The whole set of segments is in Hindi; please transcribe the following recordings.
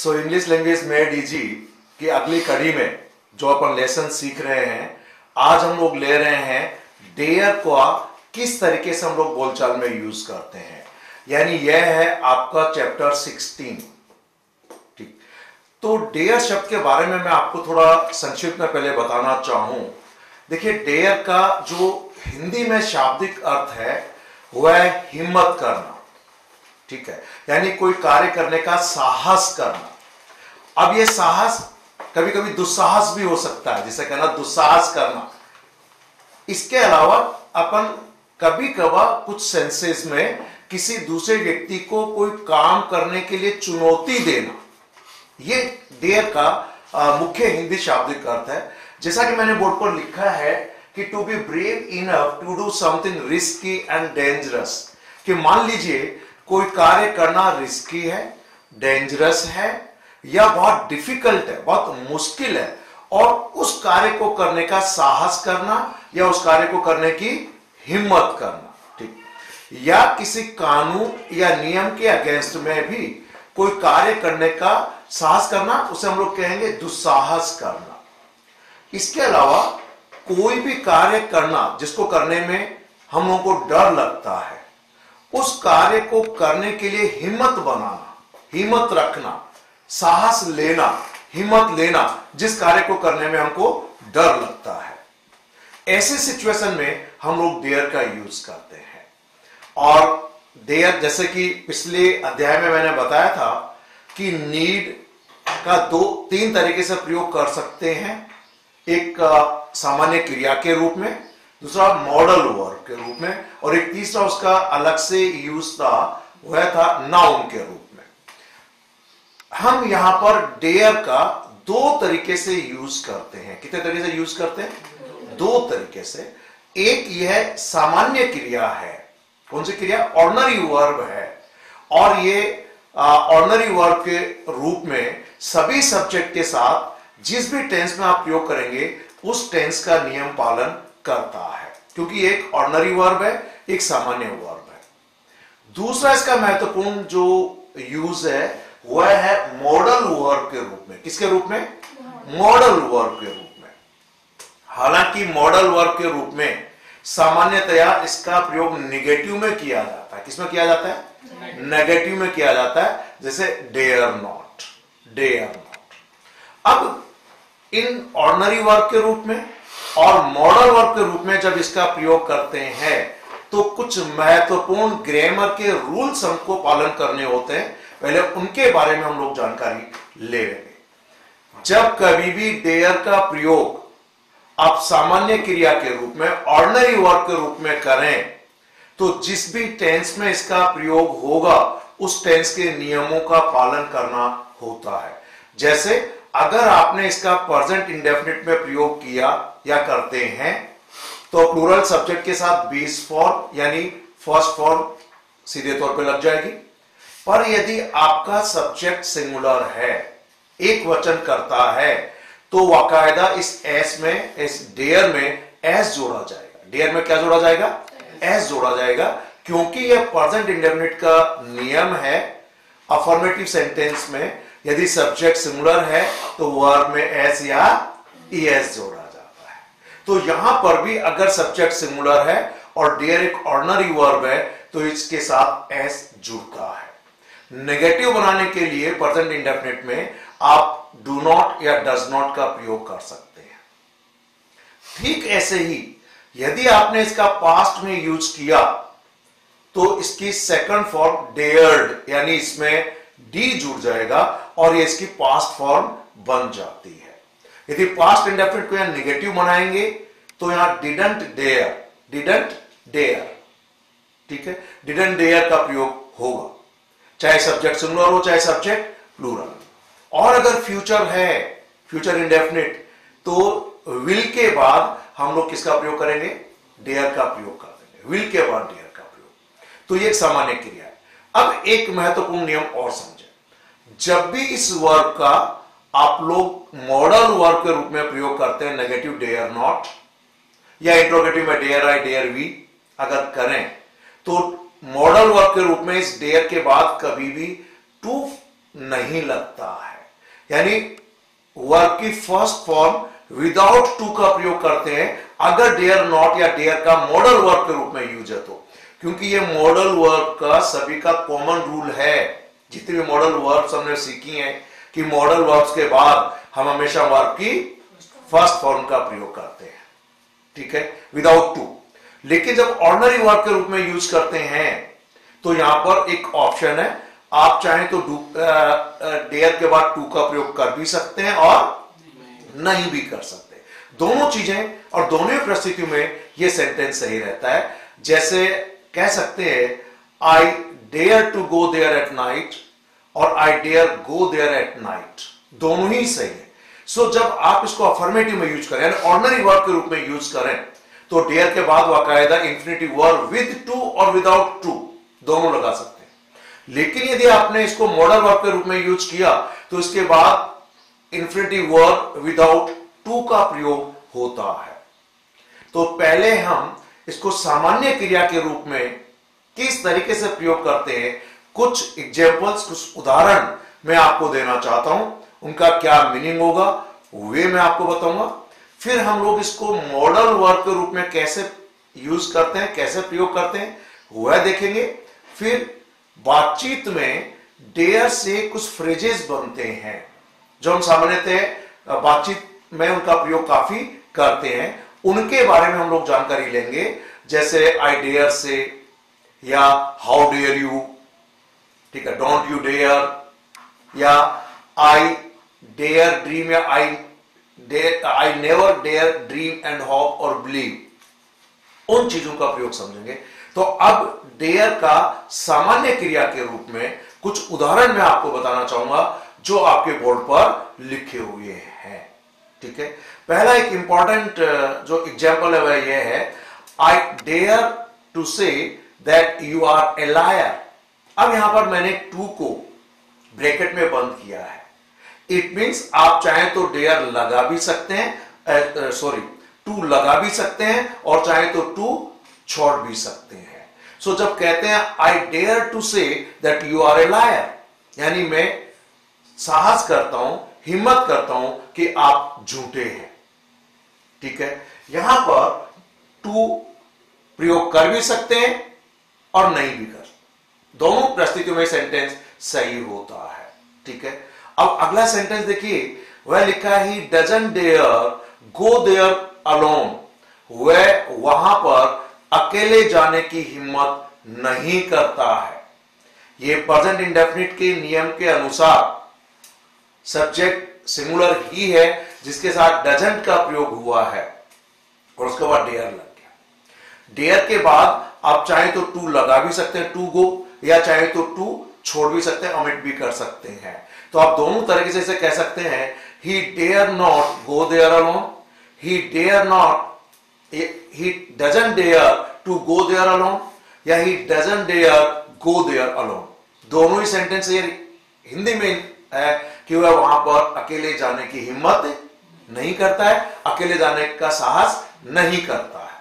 सो इंग्लिश लैंग्वेज में डीजी की अगली कड़ी में जो अपन लेसन सीख रहे हैं, आज हम लोग ले रहे हैं डेयर को किस तरीके से हम लोग बोलचाल में यूज करते हैं। यानी यह है आपका चैप्टर 16। ठीक, तो डेयर शब्द के बारे में मैं आपको थोड़ा संक्षिप्त में पहले बताना चाहूं। देखिए, डेयर का जो हिंदी में शाब्दिक अर्थ है वह है हिम्मत करना। ठीक है, यानी कोई कार्य करने का साहस करना। अब यह साहस कभी कभी दुस्साहस भी हो सकता है, जिसे कहना दुस्साहस करना। इसके अलावा अपन कभी कभार कुछ सेंसेस में किसी दूसरे व्यक्ति को कोई काम करने के लिए चुनौती देना, ये डेयर का मुख्य हिंदी शाब्दिक अर्थ है। जैसा कि मैंने बोर्ड पर लिखा है कि to be brave enough to do something risky and dangerous, कि मान लीजिए कोई कार्य करना रिस्की है, डेंजरस है या बहुत डिफिकल्ट है, बहुत मुश्किल है, और उस कार्य को करने का साहस करना या उस कार्य को करने की हिम्मत करना। ठीक, या किसी कानून या नियम के अगेंस्ट में भी कोई कार्य करने का साहस करना, उसे हम लोग कहेंगे दुस्साहस करना। इसके अलावा कोई भी कार्य करना जिसको करने में हम लोगों को डर लगता है, उस कार्य को करने के लिए हिम्मत बनाना, हिम्मत रखना, साहस लेना, हिम्मत लेना, जिस कार्य को करने में हमको डर लगता है। ऐसे सिचुएशन में हम लोग डेयर का यूज करते हैं। और डेयर, जैसे कि पिछले अध्याय में मैंने बताया था कि नीड का तीन तरीके से प्रयोग कर सकते हैं। एक सामान्य क्रिया के रूप में, दूसरा मॉडल वर्ब के रूप में, और एक तीसरा उसका अलग से यूज था, वह था नाउन के रूप में। हम यहां पर डेयर का दो तरीके से यूज करते हैं। कितने तरीके से यूज करते हैं? दो तरीके से। एक यह सामान्य क्रिया है। कौन सी क्रिया? ऑर्डिनरी वर्ब है। और ये ऑर्डिनरी वर्ब के रूप में सभी सब्जेक्ट के साथ जिस भी टेंस में आप प्रयोग करेंगे उस टेंस का नियम पालन करता है, क्योंकि एक ऑर्डिनरी वर्ब है, एक सामान्य वर्ब है। दूसरा इसका महत्वपूर्ण जो यूज है वह है मॉडल वर्ब के रूप में। किसके रूप में? मॉडल वर्ब के रूप में। हालांकि मॉडल वर्ब के रूप में सामान्यतया इसका प्रयोग नेगेटिव में किया जाता है। किसमें किया जाता है? नेगेटिव में किया जाता है, जैसे डेयर नॉट, डेयर नॉट। अब इन ऑर्डिनरी वर्ब के रूप में और मॉडल वर्ब के रूप में जब इसका प्रयोग करते हैं तो कुछ महत्वपूर्ण ग्रामर के रूल्स हमको पालन करने होते हैं। पहले उनके बारे में हम लोग जानकारी ले लेंगे। जब कभी भी डेयर का प्रयोग आप सामान्य क्रिया के रूप में, ऑर्डिनरी वर्ब के रूप में करें, तो जिस भी टेंस में इसका प्रयोग होगा उस टेंस के नियमों का पालन करना होता है। जैसे अगर आपने इसका प्रेजेंट इंडेफिनिट में प्रयोग किया या करते हैं तो प्लूरल सब्जेक्ट के साथ बेस फॉर्म यानी फर्स्ट फॉर्म सीधे तौर पे लग जाएगी। पर यदि आपका सब्जेक्ट सिंगुलर है, एक वचन करता है, तो बाकायदा इस एस में, इस डेयर में एस जोड़ा जाएगा। डेयर में क्या जोड़ा जाएगा? एस जोड़ा जाएगा, क्योंकि यह प्रेजेंट इंडेफिनिट का नियम है। अफर्मेटिव सेंटेंस में यदि सब्जेक्ट सिंगुलर है तो वर्ब में एस या ईएस जोड़ा जाता है। तो यहां पर भी अगर सब्जेक्ट सिंगुलर है और डेयर एक ऑर्डिनरी वर्ब है तो इसके साथ एस जुड़ता है। नेगेटिव बनाने के लिए प्रेजेंट इंडेफिनिट में आप डू नॉट या डज नॉट का प्रयोग कर सकते हैं। ठीक ऐसे ही यदि आपने इसका पास्ट में यूज किया तो इसकी सेकंड फॉर्म डेयर्ड, यानी इसमें डी जुड़ जाएगा और ये इसकी पास्ट फॉर्म बन जाती है। यदि पास्ट इंडेफिनिट को यहां नेगेटिव बनाएंगे तो यहां डिडंट डेयर, डिडंट डेयर, ठीक है, डिडंट डेयर का प्रयोग होगा, चाहे सब्जेक्ट सिंगुलर हो चाहे सब्जेक्ट प्लूरल। और अगर फ्यूचर है, फ्यूचर इंडेफिनिट, तो विल के बाद हम लोग किसका प्रयोग करेंगे? डेयर का प्रयोग कर देंगे, विल के बाद डेयर का प्रयोग। तो ये एक सामान्य क्रिया है। अब एक महत्वपूर्ण नियम और समझे। जब भी इस वर्ब का आप लोग मॉडल वर्ब के रूप में प्रयोग करते हैं, नेगेटिव डेयर नॉट या इंट्रोगेटिव में डेयर आई डेयर वी अगर करें, तो मॉडल वर्ब के रूप में इस डेयर के बाद कभी भी टू नहीं लगता है। यानी वर्ब की फर्स्ट फॉर्म विदाउट टू का प्रयोग करते हैं अगर डेयर नॉट या डेयर का मॉडल वर्ब के रूप में यूज है तो, क्योंकि ये मॉडल वर्ब का सभी का कॉमन रूल है। जितने भी मॉडल वर्ब्स हमने सीखी हैं कि मॉडल वर्ब्स के बाद हम हमेशा वर्ब की फर्स्ट फॉर्म का प्रयोग करते हैं, ठीक है, विदाउट टू। लेकिन जब ऑर्डिनरी वर्ब के रूप में यूज करते हैं तो यहां पर एक ऑप्शन है, आप चाहें तो डेयर के बाद टू का प्रयोग कर भी सकते हैं और नहीं भी कर सकते। दोनों चीजें और दोनों परिस्थितियों में यह सेंटेंस सही रहता है। जैसे कह सकते हैं I dare to go there at night और I dare go there at night, दोनों ही सही है। सो जब आप इसको अफर्मेटिव में यूज करें यानी ऑर्डिनरी वर्ब के रूप में यूज करें तो डेयर के बाद बाकायदा इंफिनिटिव वर्ब विद टू और विदाउट टू दोनों लगा सकते हैं। लेकिन यदि आपने इसको मॉडल वर्ब के रूप में यूज किया तो इसके बाद इंफिनिटिव वर्ब विदाउट टू का प्रयोग होता है। तो पहले हम इसको सामान्य क्रिया के रूप में किस तरीके से प्रयोग करते हैं, कुछ एग्जांपल्स, कुछ उदाहरण मैं आपको देना चाहता हूं। उनका क्या मीनिंग होगा वे मैं आपको बताऊंगा। फिर हम लोग इसको मॉडल वर्ब के रूप में कैसे यूज करते हैं, कैसे प्रयोग करते हैं वह देखेंगे। फिर बातचीत में डेयर से कुछ फ्रेजेस बनते हैं जो हम सामान्यतः बातचीत में उनका प्रयोग काफी करते हैं, उनके बारे में हम लोग जानकारी लेंगे। जैसे आई डेयर से या हाउ डेयर यू, ठीक है, डोंट यू डेयर, या आई डेयर ड्रीम या I never dare dream and hope और बिलीव, उन चीजों का प्रयोग समझेंगे। तो अब डेयर का सामान्य क्रिया के रूप में कुछ उदाहरण मैं आपको बताना चाहूंगा जो आपके बोर्ड पर लिखे हुए हैं, ठीक है। पहला एक इंपॉर्टेंट जो एग्जाम्पल है वह यह है, I dare to say that you are a liar. अब यहां पर मैंने टू को ब्रैकेट में बंद किया है। इट मींस आप चाहें तो डेयर लगा भी सकते हैं, टू लगा भी सकते हैं और चाहे तो टू छोड़ भी सकते हैं। सो जब कहते हैं I dare to say that you are a liar, यानी मैं साहस करता हूं, हिम्मत करता हूं कि आप झूठे हैं, ठीक है। यहां पर टू प्रयोग कर भी सकते हैं और नहीं भी कर, दोनों परिस्थितियों में सेंटेंस सही होता है, ठीक है। अब अगला सेंटेंस देखिए, वह लिखा है he doesn't dare go there alone, वह वहां पर अकेले जाने की हिम्मत नहीं करता है। यह प्रेजेंट इंडेफिनिट के नियम के अनुसार सब्जेक्ट सिंगुलर ही है जिसके साथ डजंट का प्रयोग हुआ है और उसके बाद डेयर लग गया। डेयर के बाद आप चाहे तो टू लगा भी सकते हैं, टू गो, या चाहे तो टू छोड़ भी सकते हैं, ओमिट भी कर सकते हैं। तो आप दोनों तरीके से इसे कह सकते हैं, he dare not go there alone, he dare not, he doesn't dare to go there alone, या he doesn't dare go there alone। दोनों ही सेंटेंस ये हिंदी में है कि वह वहां पर अकेले जाने की हिम्मत नहीं करता है, अकेले जाने का साहस नहीं करता है।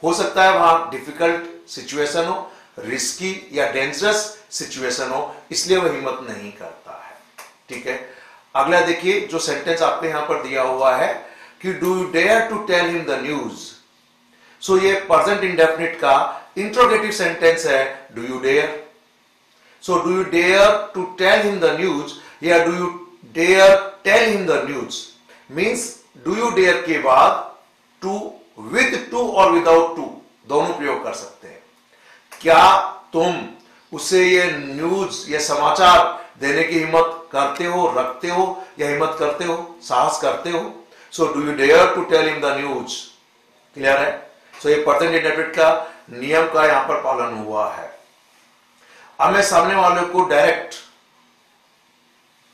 हो सकता है वहां डिफिकल्ट सिचुएशन हो, रिस्की या डेंजरस सिचुएशन हो, इसलिए वह हिम्मत नहीं करता है, ठीक है। अगला देखिए जो सेंटेंस आपके यहां पर दिया हुआ है कि do you dare to tell him the news. So ये प्रेजेंट इंडेफिनिट का इंट्रोगेटिव सेंटेंस है, do you dare. So do you dare to tell him the news या do you dare tell him the news means do you dare के बाद टू, विद टू और विदाउट टू दोनों प्रयोग कर सकते हैं। क्या तुम उसे ये न्यूज, ये समाचार देने की हिम्मत करते हो, रखते हो, या हिम्मत करते हो, साहस करते हो। So do you dare to tell him the news, clear है। सो ये प्रेजेंट इंडेफिनिट का नियम का यहां पर पालन हुआ है। अब मैं सामने वाले को डायरेक्ट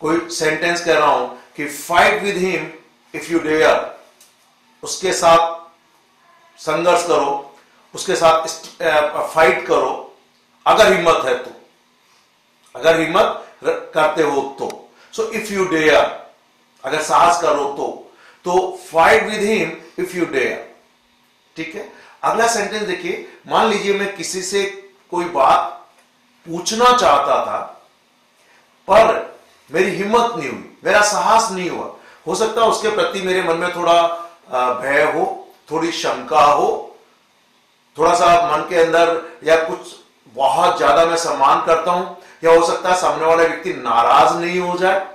कोई सेंटेंस कह रहा हूं कि fight with him if you dare, उसके साथ संघर्ष करो, उसके साथ फाइट करो अगर हिम्मत है तो, अगर हिम्मत करते हो तो। सो इफ यू डेयर, अगर साहस करो तो fight with him if you dare, ठीक है। अगला सेंटेंस देखिए, मान लीजिए मैं किसी से कोई बात पूछना चाहता था पर मेरी हिम्मत नहीं हुई, मेरा साहस नहीं हुआ। हो सकता है उसके प्रति मेरे मन में थोड़ा भय हो, थोड़ी शंका हो, थोड़ा सा मन के अंदर, या कुछ बहुत ज्यादा मैं सम्मान करता हूं, या हो सकता है सामने वाला व्यक्ति नाराज नहीं हो जाए,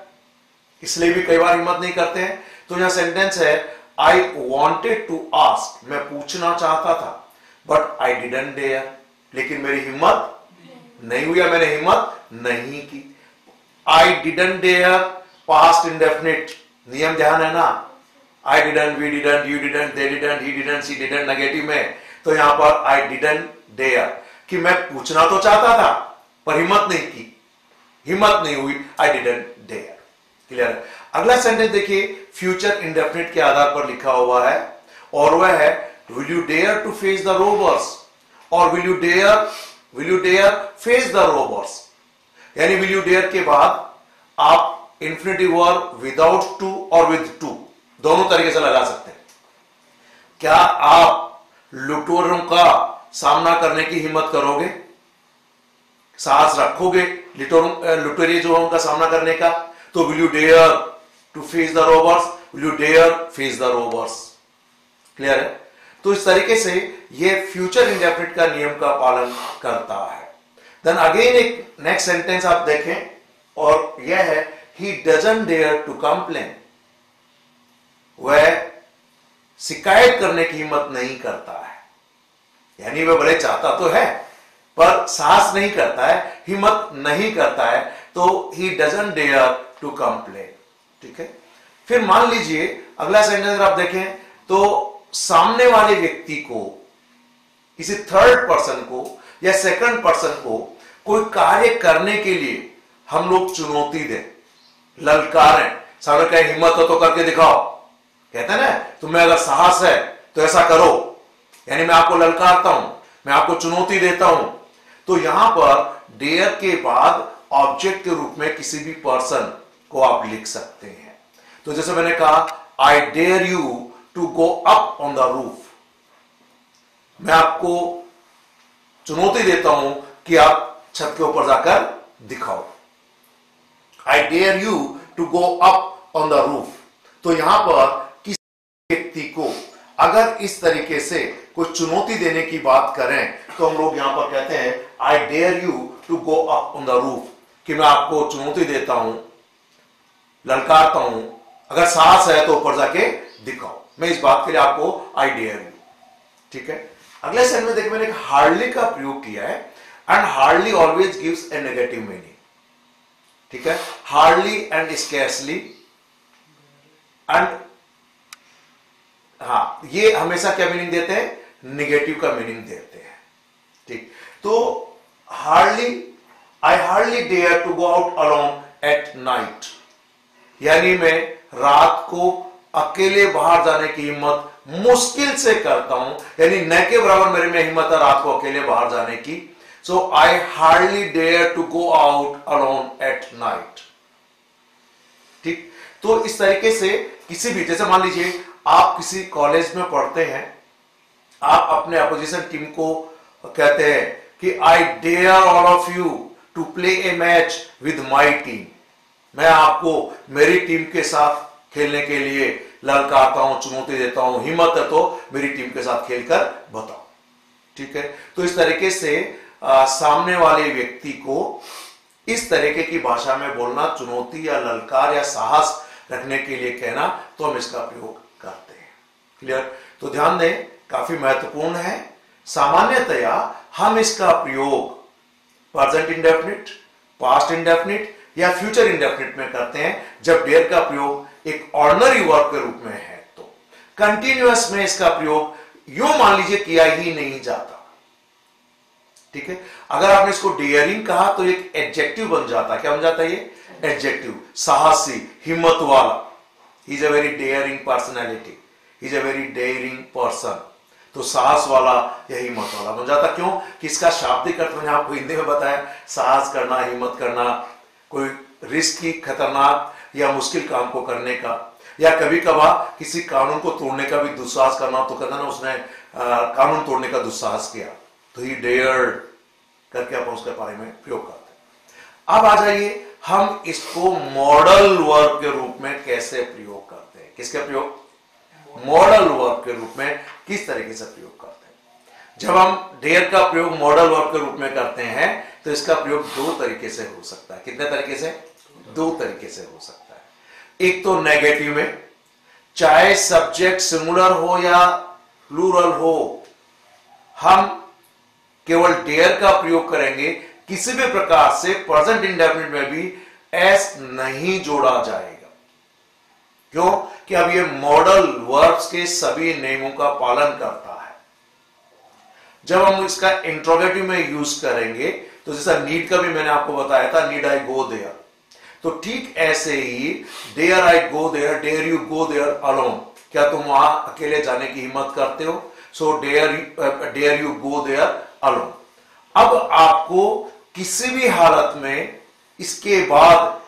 इसलिए भी कई बार हिम्मत नहीं करते हैं। तो यहां सेंटेंस है, आई वॉन्टेड टू आस्क, मैं पूछना चाहता था, बट आई डिडंट डेयर, लेकिन मेरी हिम्मत नहीं हुई, मैंने हिम्मत नहीं की। I didn't dare, past indefinite, नियम ध्यान है ना, I didn't, we didn't, you didn't, they didn't, he didn't, she didn't, negative में। तो यहां पर आई डिडंट डेयर कि मैं पूछना तो चाहता था पर हिम्मत नहीं की, हिम्मत नहीं हुई, आई डिडंट डेयर। क्लियर है? अगला सेंटेंस देखिए, फ्यूचर इंडेफिनिट के आधार पर लिखा हुआ है, और वह है, will you dare to face the robbers, और will you dare face the robbers. यानी विल यू डेयर के बाद आप इंफिनिटिव वर्ब विदाउट टू और विद टू दोनों तरीके से लगा सकते हैं। क्या आप लुटेरों का सामना करने की हिम्मत करोगे, साहस रखोगे लुटेरे जो है उनका सामना करने का? तो will you dare to face the robbers, will you dare face the robbers. Clear है? तो इस तरीके से ये फ्यूचर इंडेफिनिट का नियम का पालन करता है। देन अगेन एक नेक्स्ट सेंटेंस आप देखें, और यह है, he doesn't dare to complain, वह शिकायत करने की हिम्मत नहीं करता है। यानी वह बड़े चाहता तो है पर साहस नहीं करता है, हिम्मत नहीं करता है, तो he doesn't dare to complain. ठीक है? फिर मान लीजिए अगला सेंटेंस आप देखें तो सामने वाले व्यक्ति को, किसी थर्ड पर्सन को या सेकंड पर्सन को कोई कार्य करने के लिए हम लोग चुनौती दें, ललकारें, सामने कहे हिम्मत हो तो करके दिखाओ, कहते हैं ना, तुम्हें अगर साहस है तो ऐसा करो, यानी मैं आपको ललकारता हूं, मैं आपको चुनौती देता हूं। तो यहां पर डेयर के बाद ऑब्जेक्ट के रूप में किसी भी पर्सन को आप लिख सकते हैं। तो जैसे मैंने कहा, I dare you to go up on the roof, मैं आपको चुनौती देता हूं कि आप छत के ऊपर जाकर दिखाओ। I dare you to go up on the roof. तो यहां पर किसी व्यक्ति को अगर इस तरीके से कोई चुनौती देने की बात करें तो हम लोग यहां पर कहते हैं, I dare you to go up on the roof, कि मैं आपको चुनौती देता हूं, ललकारता हूं, अगर साहस है तो ऊपर जाके दिखाओ। मैं इस बात के लिए आपको आई डेयर यू। ठीक है? अगले सेंटेंस में देखिए, मैंने एक हार्डली का प्रयोग किया है, and hardly always gives A negative meaning. ठीक है? हार्डली एंड स्कैर्सली, एंड हाँ, ये हमेशा क्या मीनिंग देते हैं? निगेटिव का मीनिंग देते हैं। ठीक? तो hardly, I hardly dare to go out alone at night, यानी मैं रात को अकेले बाहर जाने की हिम्मत मुश्किल से करता हूं, यानी न के बराबर मेरे में हिम्मत है रात को अकेले बाहर जाने की। So I hardly dare to go out alone at night. ठीक? तो इस तरीके से किसी भी, जैसे मान लीजिए आप किसी कॉलेज में पढ़ते हैं, आप अपने अपोजिशन टीम को कहते हैं कि I dare all of you to play a match with my team, मैं आपको मेरी टीम के साथ खेलने के लिए ललकारता हूं, चुनौती देता हूं, हिम्मत है तो मेरी टीम के साथ खेलकर बताओ। ठीक है? तो इस तरीके से सामने वाले व्यक्ति को इस तरीके की भाषा में बोलना, चुनौती या ललकार या साहस रखने के लिए कहना, तो हम इसका प्रयोग करते हैं। क्लियर? तो ध्यान दें, काफी महत्वपूर्ण है। सामान्यतया हम इसका प्रयोग प्रेजेंट इंडेफिनिट, पास्ट इंडेफिनिट या फ्यूचर इंडेफिनिट में करते हैं जब डेयर का प्रयोग एक ऑर्डिनरी वर्ब के रूप में है। तो कंटिन्यूअस में इसका प्रयोग यूं मान लीजिए किया ही नहीं जाता। ठीक है? अगर आपने इसको डेयरिंग कहा तो एक एडजेक्टिव बन जाता है। क्या बन जाता है ये? एडजेक्टिव। साहसी, हिम्मत वाला, he is a very dairying personality, he is a very dairying person. तो साहस वाला या हिम्मत वाला बन जाता। क्यों? कि इसका शाब्दिक अर्थ मैंने आपको हिंदी में बताया, साहस करना, हिम्मत करना, कोई रिस्की, खतरनाक या मुश्किल काम को करने का, या कभी कभार किसी कानून को तोड़ने का भी दुस्साहस करना। तो कहना ना, उसने कानून तोड़ने का दुस्साहस किया, तो ही डेयर्ड करके आप उसके बारे में प्रयोग करते हैं। अब आ जाइए, हम इसको मॉडल वर्ब के रूप में कैसे प्रयोग करते हैं? किसके प्रयोग? मॉडल वर्ब के रूप में किस तरीके से प्रयोग करते हैं? जब हम डेयर का प्रयोग मॉडल वर्ब के रूप में करते हैं तो इसका प्रयोग दो तरीके से हो सकता है। कितने तरीके से? दो तरीके से हो सकता है। एक तो नेगेटिव में, चाहे सब्जेक्ट सिंगुलर हो या प्लूरल हो, हम केवल डेयर का प्रयोग करेंगे, किसी भी प्रकार से प्रेजेंट इंडेफिनिट में भी एस नहीं जोड़ा जाएगा। क्यों? कि अब ये मॉडल वर्ब्स के सभी नियमों का पालन करता है। जब हम इसका इंट्रोगेटिव में यूज करेंगे तो जैसा नीड का भी मैंने आपको बताया था, नीड आई गो देयर, तो ठीक ऐसे ही dare I go there, dare you go there alone, क्या तुम वहां अकेले जाने की हिम्मत करते हो? So dare you go there alone. अब आपको किसी भी हालत में इसके बाद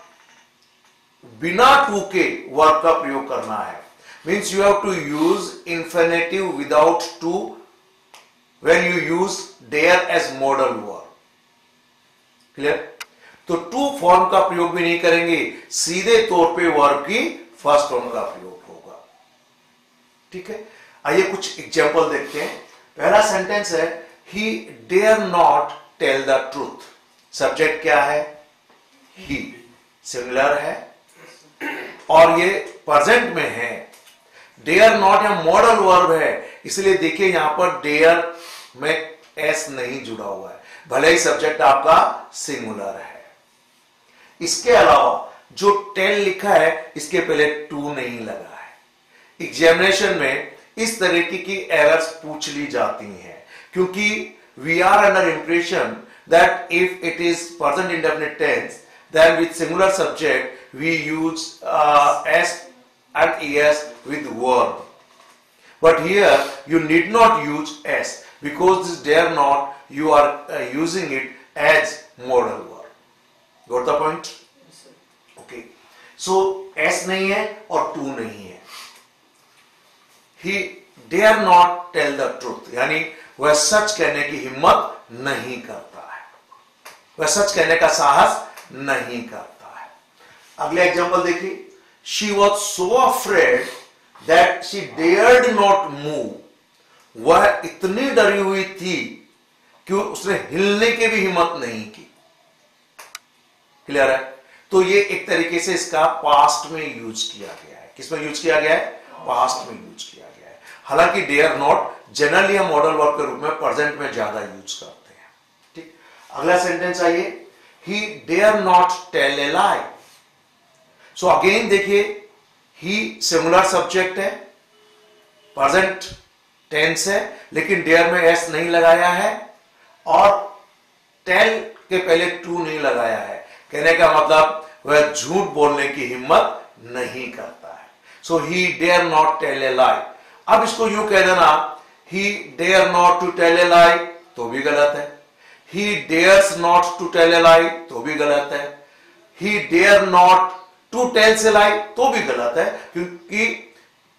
बिना टू के वर्ब का प्रयोग करना है। Means you have to use infinitive without to when you use dare as modal verb. Clear? तो टू फॉर्म का प्रयोग भी नहीं करेंगे, सीधे तौर पे वर्ब की फर्स्ट फॉर्म का प्रयोग होगा। ठीक है, आइए कुछ एग्जांपल देखते हैं। पहला सेंटेंस है, he dare not tell the truth. Subject क्या है? ही, सिंगुलर है और ये प्रेजेंट में है। डेयर नॉट या मॉडल वर्ब है, इसलिए देखिए यहां पर डेयर में एस नहीं जुड़ा हुआ है, भले ही सब्जेक्ट आपका सिंगुलर है। इसके अलावा जो टेल लिखा है, इसके पहले टू नहीं लगा है। एग्जामिनेशन में इस तरीके की एरर्स पूछ ली जाती हैं, क्योंकि we are under impression that if it is present indefinite tense, then with singular subject we use s and es with verb. But here you need not use s, because this dare not, you are using it as modal verb. Got the point? Okay. So s नहीं है और to नहीं है। He dare not tell the truth, यानी वह सच कहने की हिम्मत नहीं करता है, वह सच कहने का साहस नहीं करता है। अगले एग्जांपल देखिए, she was so afraid that she dared not move. वह इतनी डरी हुई थी कि उसने हिलने की भी हिम्मत नहीं की। क्लियर है? तो ये एक तरीके से इसका पास्ट में यूज किया गया है। किसमें यूज किया गया है? पास्ट में यूज किया गया है। हालांकि डेयर नॉट जनरली हम मॉडल वर्ब के रूप में प्रेजेंट में ज्यादा यूज करते हैं। ठीक, अगला सेंटेंस आइए, he dare not tell a lie. So again देखिए, ही सिंगुलर सब्जेक्ट है, प्रेजेंट टेंस है, लेकिन डेयर में एस नहीं लगाया है और टेल के पहले टू नहीं लगाया है। कहने का मतलब वह झूठ बोलने की हिम्मत नहीं करता है। So he dare not tell a lie. अब इसको यूं कह देना, he dare not to tell a lie, तो भी गलत है। He dares not to tell a lie, तो भी गलत है। He dare not to tell a lie, तो भी गलत है, क्योंकि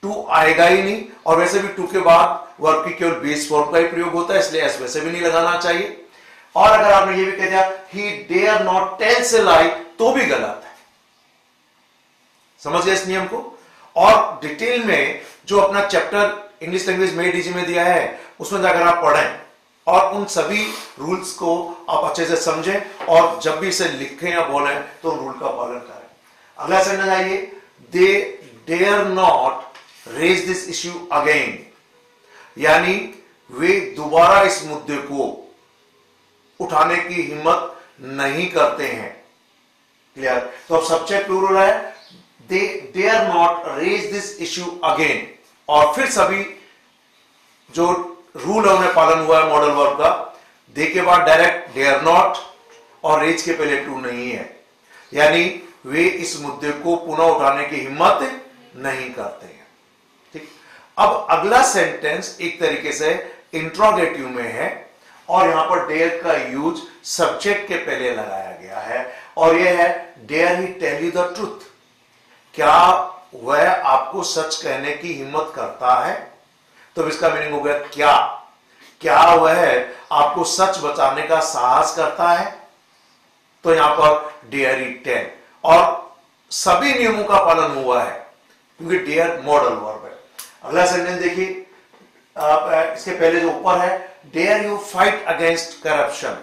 टू आएगा ही नहीं, और वैसे भी टू के बाद वर्ब की केवल बेस फॉर्म का ही प्रयोग होता है, इसलिए एस वैसे भी नहीं लगाना चाहिए। और अगर आपने ये भी कह दिया he dare not tell a lie, तो भी गलत है। समझ गए इस नियम को? और डिटेल में जो अपना chapter English language made easy में दिया है, उसमें जाकर आप पढ़ें और उन सभी रूल्स को आप अच्छे से समझें, और जब भी इसे लिखें या बोलें तो रूल का पालन करें। अगला सेंटेंस आइए, they dare not raise this issue again, यानी वे दोबारा इस मुद्दे को उठाने की हिम्मत नहीं करते हैं। क्लियर? तो अब सब्जेक्ट प्लूरल है, they dare not raise this issue again, और फिर सभी जो रूल है उन्हें पालन हुआ है मॉडल वर्ब का। दे के बाद डायरेक्ट डेयर नॉट और रेज के पहले टू नहीं है, यानी वे इस मुद्दे को पुनः उठाने की हिम्मत नहीं करते हैं। ठीक, अब अगला सेंटेंस एक तरीके से इंट्रोगेटिव में है, और यहां पर डेयर का यूज सब्जेक्ट के पहले लगाया गया है, और यह है dare he tell you the truth. क्या वह आपको सच कहने की हिम्मत करता है? तो इसका मीनिंग हो गया क्या वह आपको सच बताने का साहस करता है? तो यहां पर डेयर यू टेल, और सभी नियमों का पालन हुआ है क्योंकि डेयर मॉडल वर्ब है। अगला सेंटेंस देखिए, इसके पहले जो ऊपर है, dare you fight against corruption,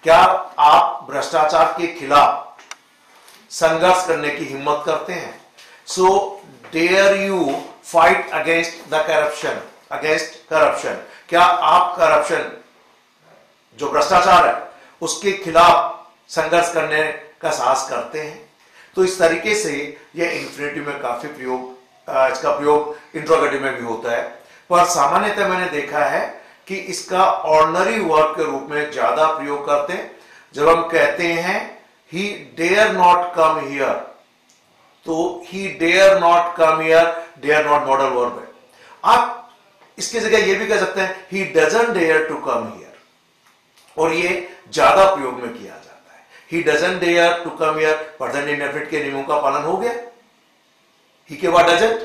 क्या आप भ्रष्टाचार के खिलाफ संघर्ष करने की हिम्मत करते हैं। So dare you fight against the corruption, against corruption, क्या आप करप्शन जो भ्रष्टाचार है उसके खिलाफ संघर्ष करने का साहस करते हैं। तो इस तरीके से यह इंफिनिटिव में काफी प्रयोग, इसका प्रयोग इंट्रोगेटिव में भी होता है, पर सामान्यतः मैंने देखा है कि इसका ऑर्डिनरी वर्ब के रूप में ज्यादा प्रयोग करते हैं। जब हम कहते हैं he dare not come here, तो he dare not come here, dare not modal verb है। आप इसकी जगह यह भी कह सकते हैं he doesn't dare to come here, और ये ज्यादा प्रयोग में किया जाता है। He doesn't dare to come here, present indefinite के नियमों का पालन हो गया। ही के बाद doesn't,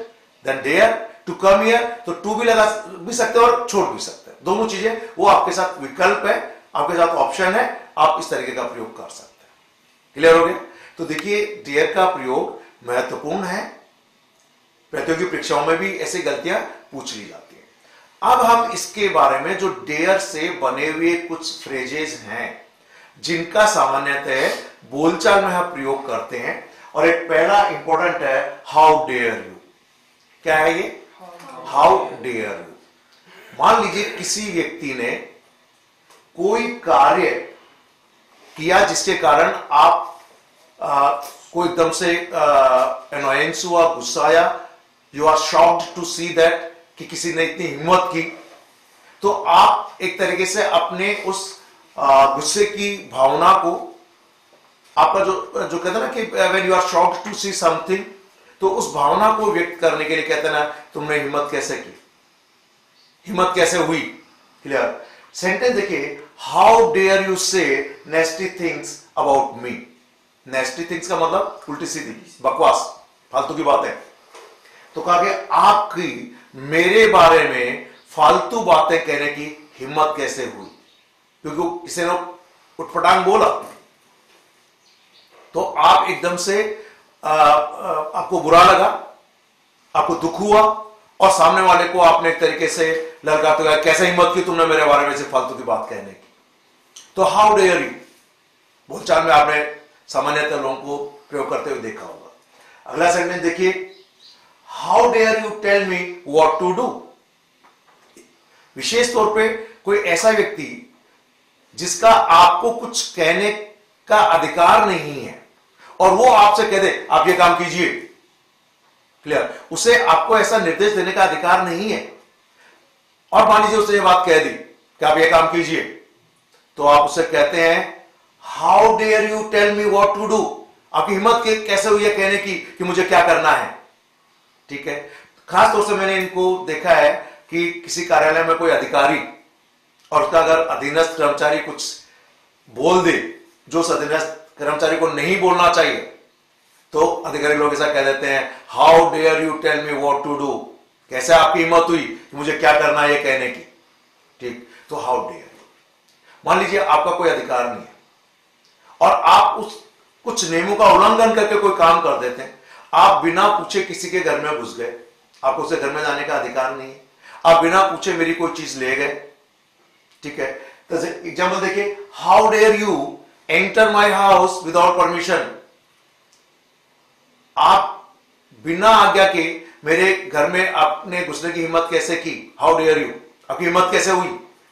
then dare, to come here, तो टू भी लगा भी सकते हैं और छोड़ भी सकते हैं, दोनों चीजें वो आपके साथ विकल्प है, आपके साथ ऑप्शन है, आप इस तरीके का प्रयोग कर सकते हैं। क्लियर हो गया। तो देखिए डेयर का प्रयोग महत्वपूर्ण है, प्रतियोगी परीक्षाओं में भी ऐसी गलतियां पूछ ली जाती है। अब हम इसके बारे में जो डेयर से बने हुए कुछ फ्रेजेस हैं जिनका सामान्यतः बोलचाल में हम प्रयोग करते हैं, और एक पहला इंपॉर्टेंट है हाउ डेयर यू। क्या है ये? How dare you. मान लीजिए किसी व्यक्ति ने कोई कार्य किया जिसके कारण आप को एकदम से एनॉयंस हुआ, गुस्सा आया, you are shocked to see that कि किसी ने इतनी हिम्मत की, तो आप एक तरीके से अपने उस गुस्से की भावना को, आपका जो कहते हैं ना कि when you are shocked to see something, तो उस भावना को व्यक्त करने के लिए कहते हैं ना तुमने हिम्मत कैसे की, हिम्मत कैसे हुई। क्लियर। सेंटेंस देखिए, how dare you say nasty things about me. Nasty things का मतलब उल्टी सीधी बकवास, फालतू की बातें। तो कहा कि आपकी मेरे बारे में फालतू बातें कहने की हिम्मत कैसे हुई, क्योंकि किसी ने उठपटांग बोला तो आप एकदम से आपको बुरा लगा, आपको दुख हुआ, और सामने वाले को आपने एक तरीके से ललकारते हुए कैसे हिम्मत की तुमने मेरे बारे में से फालतू की बात कहने की। तो हाउ डेयर यू बोलचाल में आपने सामान्यतः लोगों को प्रयोग करते हुए देखा होगा। अगला सेंटेंस देखिए, how dare you tell me what to do. विशेष तौर पे कोई ऐसा व्यक्ति जिसका आपको कुछ कहने का अधिकार नहीं है और वो आपसे कह दे आप ये काम कीजिए। क्लियर। उसे आपको ऐसा निर्देश देने का अधिकार नहीं है, और मान लीजिए उसने ये बात कह दी कि आप ये काम कीजिए, तो आप उससे कहते हैं how dare you tell me what to do. आपकी हिम्मत कैसे हुई है कहने की कि मुझे क्या करना है। ठीक है। खास तौर से मैंने इनको देखा है कि किसी कार्यालय में कोई अधिकारी और उसका अगर अधीनस्थ कर्मचारी कुछ बोल दे जो उस अधीनस्थ कर्मचारी को नहीं बोलना चाहिए, तो अधिकारी लोग ऐसा कह देते हैं how dare you tell me what to do. कैसे आपकी हिम्मत हुई कि मुझे क्या करना है ये कहने की। ठीक। तो हाउ डेयर यू। मान लीजिए आपका कोई अधिकार नहीं है और आप उस कुछ नियमों का उल्लंघन करके कोई काम कर देते हैं। आप बिना पूछे किसी के घर में घुस गए, आपको उसके घर में जाने का अधिकार नहीं है। आप बिना पूछे मेरी कोई चीज ले गए। ठीक है। तो एग्जाम्पल देखिए, how dare you enter my house without permission. आप बिना आज्ञा के मेरे घर में आपने घुसने की हिम्मत कैसे की। How dare you. आपकी हिम्मत कैसे हुई,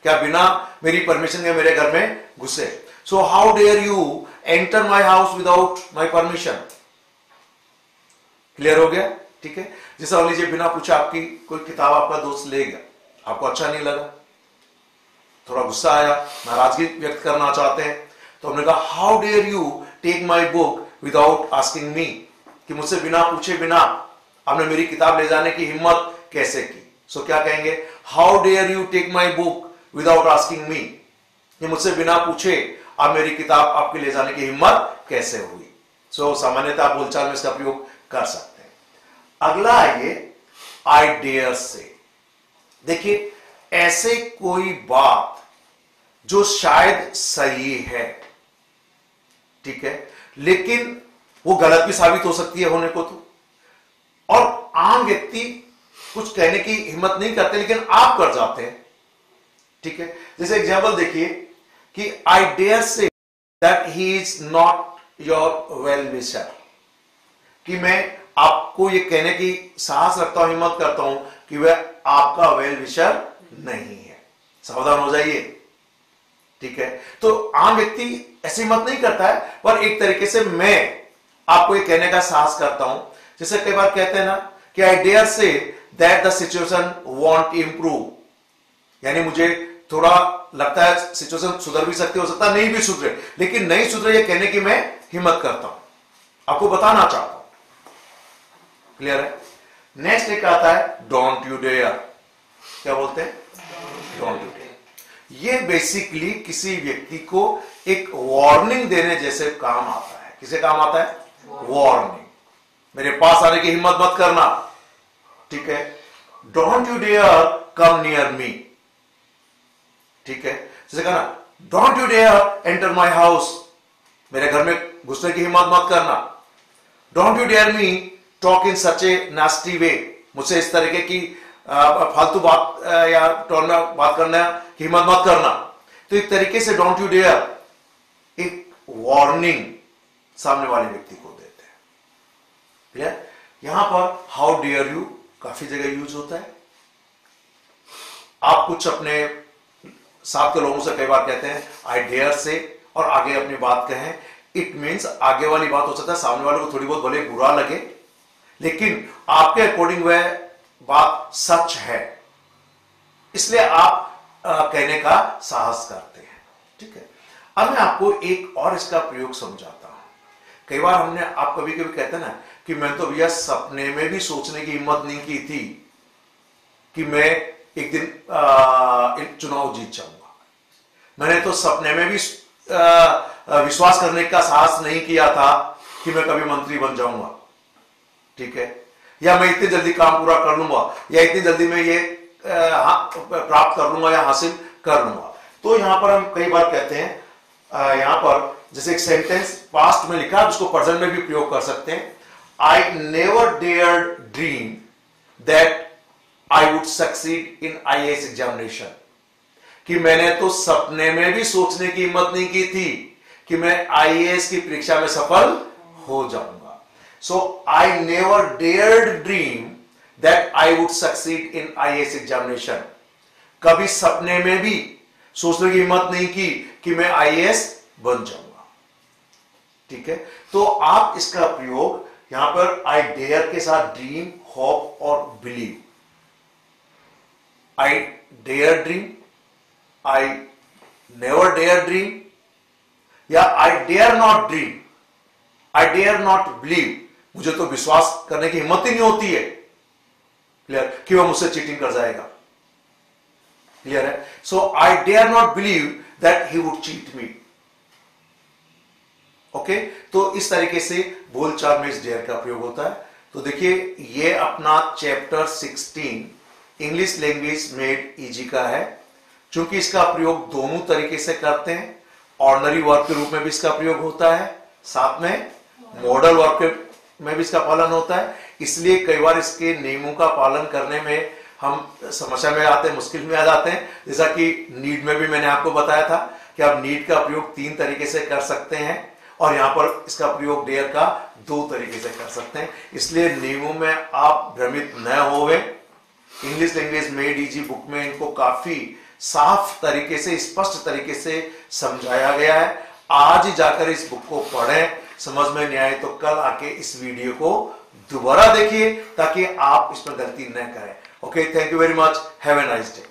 क्या बिना मेरी परमिशन के मेरे घर में घुसे। So how dare you enter my house without my permission. Clear हो गया। ठीक है। जैसा मान लीजिए बिना पूछा आपकी कोई किताब आपका दोस्त ले गया, आपको अच्छा नहीं लगा, थोड़ा गुस्सा आया, नाराजगी व्यक्त करना चाहते हैं, तो हमने कहा how dare you take my book without asking me, कि मुझसे बिना पूछे बिना आपने मेरी किताब ले जाने की हिम्मत कैसे की। सो क्या कहेंगे, how dare you take my book without asking me, कि मुझसे बिना पूछे आप मेरी किताब आपके ले जाने की हिम्मत कैसे हुई। सो सामान्यतः आप बोलचाल में इसका प्रयोग कर सकते हैं। अगला आइए आई डेयर से। देखिए, ऐसे कोई बात जो शायद सही है, ठीक है, लेकिन वो गलत भी साबित हो सकती है होने को तो। और आम व्यक्ति कुछ कहने की हिम्मत नहीं करते, लेकिन आप कर जाते हैं, ठीक है। जैसे एग्जाम्पल देखिए कि I dare say that he is not your well wisher, कि मैं आपको ये कहने की साहस रखता हूं, हिम्मत करता हूं कि वह आपका वेल विशर नहीं है, सावधान हो जाइए, ठीक है। तो आम व्यक्ति ऐसी हिम्मत नहीं करता है, पर एक तरीके से मैं आपको ये कहने का साहस करता हूं। जैसे कई बार कहते हैं ना कि I dare say that the situation won't improve, यानी मुझे थोड़ा लगता है सिचुएशन सुधर भी सकती, हो सकता है नहीं भी सुधरे, लेकिन नहीं सुधरे ये कहने की मैं हिम्मत करता हूं, आपको बताना चाहता हूं। क्लियर है। नेक्स्ट एक आता है डोंट यू डेयर। क्या बोलते हैं? Don't you dare. ये बेसिकली किसी व्यक्ति को एक वार्निंग देने जैसे काम आता है। किसे काम आता है? वार्निंग। मेरे पास आने की हिम्मत मत करना, ठीक है। Don't you dare come near me, ठीक है। जैसे कहा ना, don't you dare enter my house, मेरे घर में घुसने की हिम्मत मत करना। Don't you dare me talk in such a nasty way, मुझसे इस तरीके की फालतू बात या टोन में बात करना की हिम्मत मत करना। तो एक तरीके से डोंट यू डेयर एक वार्निंग सामने वाले व्यक्ति को देते हैं। क्लियर। यहां पर हाउ डेयर यू काफी जगह यूज होता है। आप कुछ अपने साथ के लोगों से कई बार कहते हैं आई डेयर से, और आगे अपनी बात कहें, इट मीन्स आगे वाली बात हो सकता है सामने वाले को थोड़ी बहुत भले बुरा लगे, लेकिन आपके अकॉर्डिंग वह बात सच है, इसलिए आप कहने का साहस करते हैं, ठीक है। अब मैं आपको एक और इसका प्रयोग समझाता हूं। कई बार आप कभी कभी कहते हैं ना कि मैं तो भैया सपने में भी सोचने की हिम्मत नहीं की थी कि मैं एक दिन चुनाव जीत जाऊंगा। मैंने तो सपने में भी विश्वास करने का साहस नहीं किया था कि मैं कभी मंत्री बन जाऊंगा, ठीक है, या मैं इतनी जल्दी काम पूरा कर लूंगा, या इतनी जल्दी मैं ये प्राप्त कर लूंगा या हासिल कर लूंगा। तो यहां पर हम कई बार कहते हैं, यहां पर जैसे एक सेंटेंस पास्ट में लिखा है उसको प्रेजेंट में भी प्रयोग कर सकते हैं। आई never dared dream that I would succeed in IAS examination, कि मैंने तो सपने में भी सोचने की हिम्मत नहीं की थी कि मैं IAS की परीक्षा में सफल हो जाऊंगा। So I never dared dream that I would succeed in IAS examination, कभी सपने में भी सोचने की हिम्मत नहीं की कि मैं IAS बन जाऊंगा, ठीक है। तो आप इसका प्रयोग यहां पर आई डेयर के साथ ड्रीम, होप और believe, I dare dream, I never dare dream, या I dare not dream, I dare not believe, मुझे तो विश्वास करने की हिम्मत ही नहीं होती है, क्लियर, कि वह मुझसे चीटिंग कर जाएगा, क्लियर है। So I dare not believe that he would cheat me, okay. तो इस तरीके से बोलचाल में इस डेयर का प्रयोग होता है। तो देखिए ये अपना chapter 16 English language made easy का है। चूंकि इसका प्रयोग दोनों तरीके से करते हैं, ऑर्डिनरी वर्ब के रूप में भी इसका प्रयोग होता है, साथ में मॉडल वर्ब में भी इसका पालन होता है, इसलिए कई बार इसके नियमों का पालन करने में हम समस्या में आते हैं, मुश्किल में आ जाते हैं। जैसा कि नीड में भी मैंने आपको बताया था कि आप नीड का प्रयोग 3 तरीके से कर सकते हैं, और यहां पर इसका प्रयोग डेयर का 2 तरीके से कर सकते हैं। इसलिए नियमों में आप भ्रमित न होवे। English language made easy book में इनको काफी साफ तरीके से, स्पष्ट तरीके से समझाया गया है। आज ही जाकर इस बुक को पढ़ें, समझ में नहीं आए तो कल आके इस वीडियो को दोबारा देखिए ताकि आप इसमें गलती न करें। Okay, thank you very much, have a nice day.